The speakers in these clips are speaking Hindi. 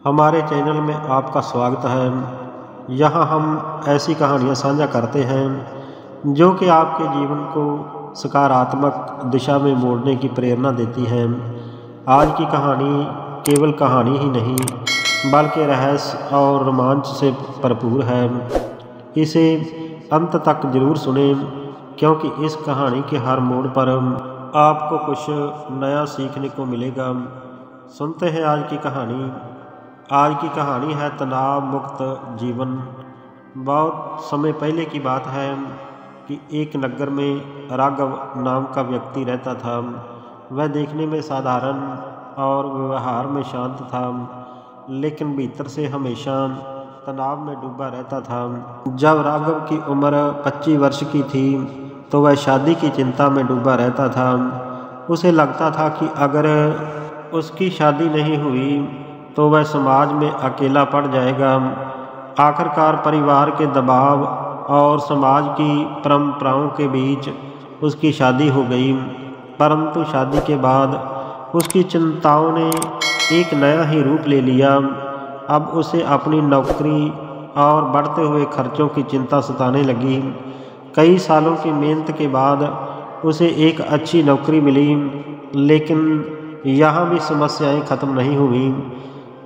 हमारे चैनल में आपका स्वागत है। यहाँ हम ऐसी कहानियाँ साझा करते हैं जो कि आपके जीवन को सकारात्मक दिशा में मोड़ने की प्रेरणा देती हैं। आज की कहानी केवल कहानी ही नहीं बल्कि रहस्य और रोमांच से भरपूर है। इसे अंत तक जरूर सुनें क्योंकि इस कहानी के हर मोड़ पर आपको कुछ नया सीखने को मिलेगा। सुनते हैं आज की कहानी। आज की कहानी है तनाव मुक्त जीवन। बहुत समय पहले की बात है कि एक नगर में राघव नाम का व्यक्ति रहता था। वह देखने में साधारण और व्यवहार में शांत था, लेकिन भीतर से हमेशा तनाव में डूबा रहता था। जब राघव की उम्र 25 वर्ष की थी तो वह शादी की चिंता में डूबा रहता था। उसे लगता था कि अगर उसकी शादी नहीं हुई तो वह समाज में अकेला पड़ जाएगा। आखिरकार परिवार के दबाव और समाज की परंपराओं के बीच उसकी शादी हो गई, परंतु शादी के बाद उसकी चिंताओं ने एक नया ही रूप ले लिया। अब उसे अपनी नौकरी और बढ़ते हुए खर्चों की चिंता सताने लगी। कई सालों की मेहनत के बाद उसे एक अच्छी नौकरी मिली, लेकिन यहाँ भी समस्याएं खत्म नहीं हुई।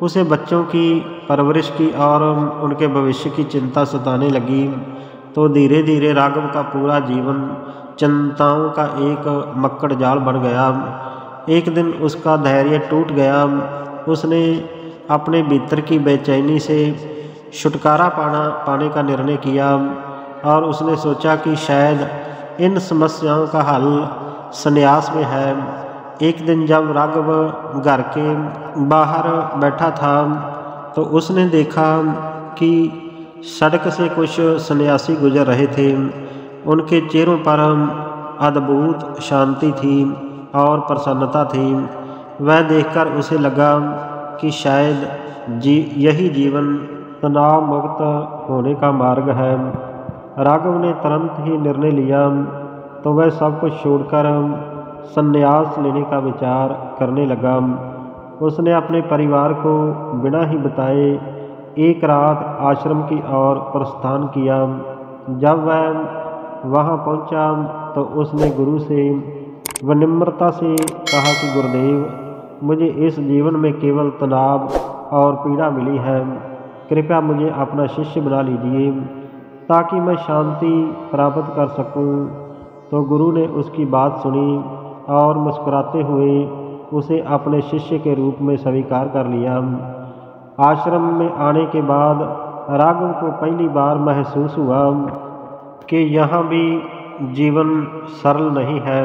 उसे बच्चों की परवरिश की और उनके भविष्य की चिंता सताने लगी। तो धीरे धीरे राघव का पूरा जीवन चिंताओं का एक मक्कड़ जाल बन गया। एक दिन उसका धैर्य टूट गया। उसने अपने भीतर की बेचैनी से छुटकारा पाने का निर्णय किया और उसने सोचा कि शायद इन समस्याओं का हल संन्यास में है। एक दिन जब राघव घर के बाहर बैठा था तो उसने देखा कि सड़क से कुछ सन्यासी गुजर रहे थे। उनके चेहरों पर अद्भुत शांति थी और प्रसन्नता थी। वह देखकर उसे लगा कि शायद यही जीवन तनाव मुक्त होने का मार्ग है। राघव ने तुरंत ही निर्णय लिया तो वह सब कुछ छोड़कर संन्यास लेने का विचार करने लगा। उसने अपने परिवार को बिना ही बताए एक रात आश्रम की ओर प्रस्थान किया। जब वह वहां पहुंचा तो उसने गुरु से विनम्रता से कहा कि गुरुदेव, मुझे इस जीवन में केवल तनाव और पीड़ा मिली है। कृपया मुझे अपना शिष्य बना लीजिए ताकि मैं शांति प्राप्त कर सकूं। तो गुरु ने उसकी बात सुनी और मुस्कुराते हुए उसे अपने शिष्य के रूप में स्वीकार कर लिया। आश्रम में आने के बाद राघव को पहली बार महसूस हुआ कि यहाँ भी जीवन सरल नहीं है।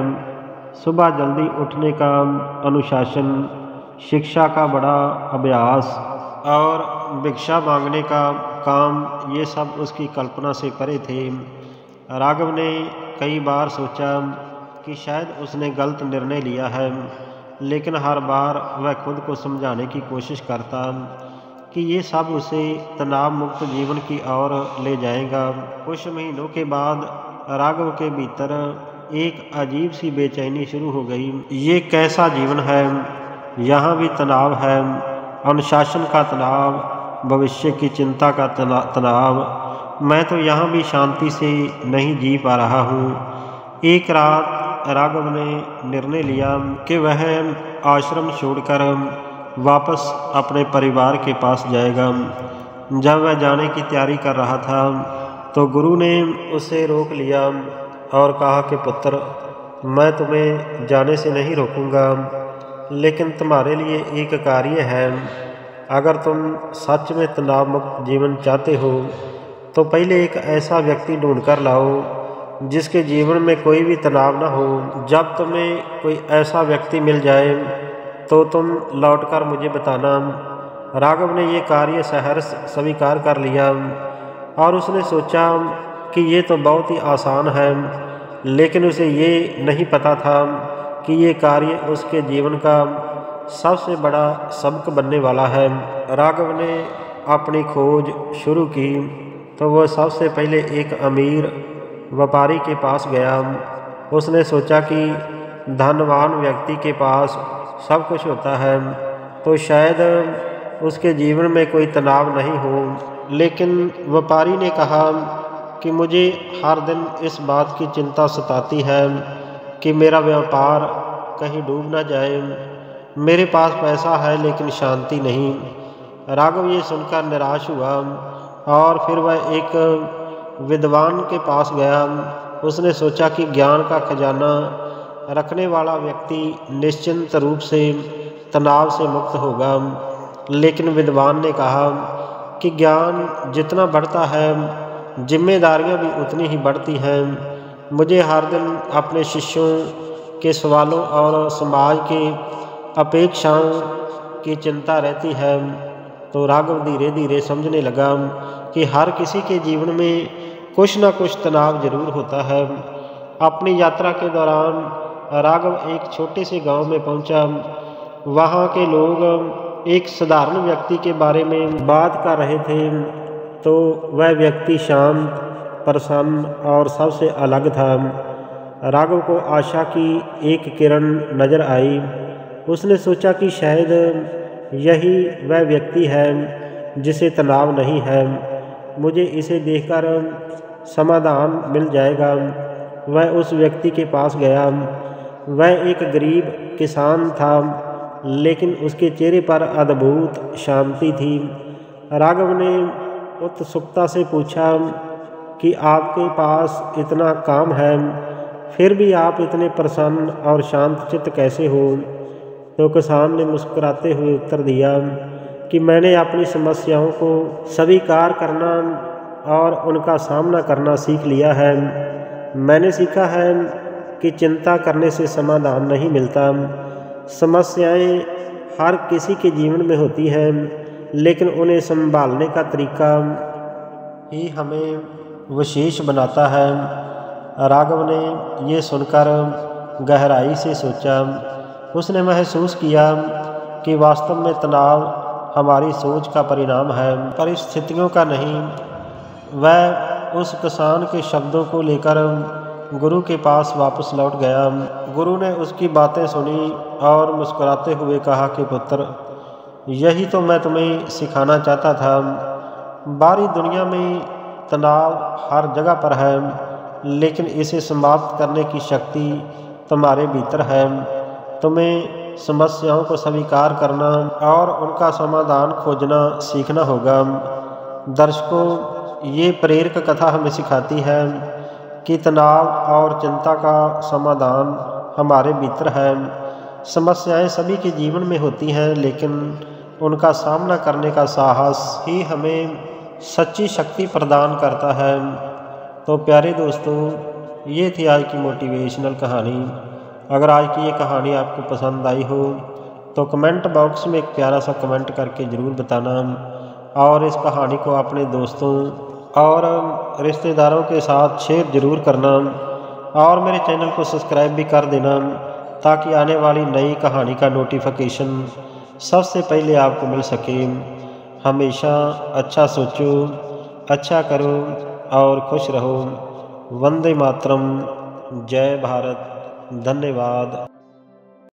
सुबह जल्दी उठने का अनुशासन, शिक्षा का बड़ा अभ्यास और भिक्षा मांगने का काम, ये सब उसकी कल्पना से परे थे। राघव ने कई बार सोचा कि शायद उसने गलत निर्णय लिया है, लेकिन हर बार वह खुद को समझाने की कोशिश करता कि ये सब उसे तनाव मुक्त जीवन की ओर ले जाएगा। कुछ महीनों के बाद राघव के भीतर एक अजीब सी बेचैनी शुरू हो गई। ये कैसा जीवन है? यहाँ भी तनाव है, अनुशासन का तनाव, भविष्य की चिंता का तनाव। मैं तो यहाँ भी शांति से नहीं जी पा रहा हूँ। एक रात राघव ने निर्णय लिया कि वह आश्रम छोड़कर वापस अपने परिवार के पास जाएगा। जब वह जाने की तैयारी कर रहा था तो गुरु ने उसे रोक लिया और कहा कि पुत्र, मैं तुम्हें जाने से नहीं रोकूंगा, लेकिन तुम्हारे लिए एक कार्य है। अगर तुम सच में तनाव मुक्त जीवन चाहते हो तो पहले एक ऐसा व्यक्ति ढूंढ कर लाओ जिसके जीवन में कोई भी तनाव न हो। जब तुम्हें कोई ऐसा व्यक्ति मिल जाए तो तुम लौटकर मुझे बताना। राघव ने ये कार्य सहर्ष स्वीकार कर लिया और उसने सोचा कि ये तो बहुत ही आसान है, लेकिन उसे ये नहीं पता था कि ये कार्य उसके जीवन का सबसे बड़ा सबक बनने वाला है। राघव ने अपनी खोज शुरू की तो वह सबसे पहले एक अमीर व्यापारी के पास गया। उसने सोचा कि धनवान व्यक्ति के पास सब कुछ होता है तो शायद उसके जीवन में कोई तनाव नहीं हो। लेकिन व्यापारी ने कहा कि मुझे हर दिन इस बात की चिंता सताती है कि मेरा व्यापार कहीं डूब ना जाए। मेरे पास पैसा है लेकिन शांति नहीं। राघव ये सुनकर निराश हुआ और फिर वह एक विद्वान के पास गया। उसने सोचा कि ज्ञान का खजाना रखने वाला व्यक्ति निश्चिंत रूप से तनाव से मुक्त होगा। लेकिन विद्वान ने कहा कि ज्ञान जितना बढ़ता है, जिम्मेदारियां भी उतनी ही बढ़ती हैं। मुझे हर दिन अपने शिष्यों के सवालों और समाज के अपेक्षाओं की चिंता रहती है। तो राघव धीरे धीरे समझने लगा कि हर किसी के जीवन में कुछ न कुछ तनाव जरूर होता है। अपनी यात्रा के दौरान राघव एक छोटे से गांव में पहुंचा। वहां के लोग एक साधारण व्यक्ति के बारे में बात कर रहे थे। तो वह व्यक्ति शांत, प्रसन्न और सबसे अलग था। राघव को आशा की एक किरण नजर आई। उसने सोचा कि शायद यही वह व्यक्ति है जिसे तनाव नहीं है। मुझे इसे देखकर समाधान मिल जाएगा। वह उस व्यक्ति के पास गया। वह एक गरीब किसान था, लेकिन उसके चेहरे पर अद्भुत शांति थी। राघव ने उत्सुकता से पूछा कि आपके पास इतना काम है, फिर भी आप इतने प्रसन्न और शांत चित्त कैसे हो? तो किसान ने मुस्कुराते हुए उत्तर दिया कि मैंने अपनी समस्याओं को स्वीकार करना और उनका सामना करना सीख लिया है। मैंने सीखा है कि चिंता करने से समाधान नहीं मिलता। समस्याएं हर किसी के जीवन में होती हैं, लेकिन उन्हें संभालने का तरीका ही हमें विशेष बनाता है। राघव ने ये सुनकर गहराई से सोचा। उसने महसूस किया कि वास्तव में तनाव हमारी सोच का परिणाम है, परिस्थितियों का नहीं। वह उस किसान के शब्दों को लेकर गुरु के पास वापस लौट गया। गुरु ने उसकी बातें सुनी और मुस्कुराते हुए कहा कि पुत्र, यही तो मैं तुम्हें सिखाना चाहता था। बाहरी दुनिया में तनाव हर जगह पर है, लेकिन इसे समाप्त करने की शक्ति तुम्हारे भीतर है। तुम्हें समस्याओं को स्वीकार करना और उनका समाधान खोजना सीखना होगा। दर्शकों, ये प्रेरक कथा हमें सिखाती है कि तनाव और चिंता का समाधान हमारे भीतर है। समस्याएं सभी के जीवन में होती हैं, लेकिन उनका सामना करने का साहस ही हमें सच्ची शक्ति प्रदान करता है। तो प्यारे दोस्तों, ये थी आज की मोटिवेशनल कहानी। अगर आज की ये कहानी आपको पसंद आई हो तो कमेंट बॉक्स में एक प्यारा सा कमेंट करके ज़रूर बताना, और इस कहानी को अपने दोस्तों और रिश्तेदारों के साथ शेयर ज़रूर करना, और मेरे चैनल को सब्सक्राइब भी कर देना, ताकि आने वाली नई कहानी का नोटिफिकेशन सबसे पहले आपको मिल सके। हमेशा अच्छा सोचो, अच्छा करो और खुश रहो। वंदे मातरम। जय भारत। धन्यवाद।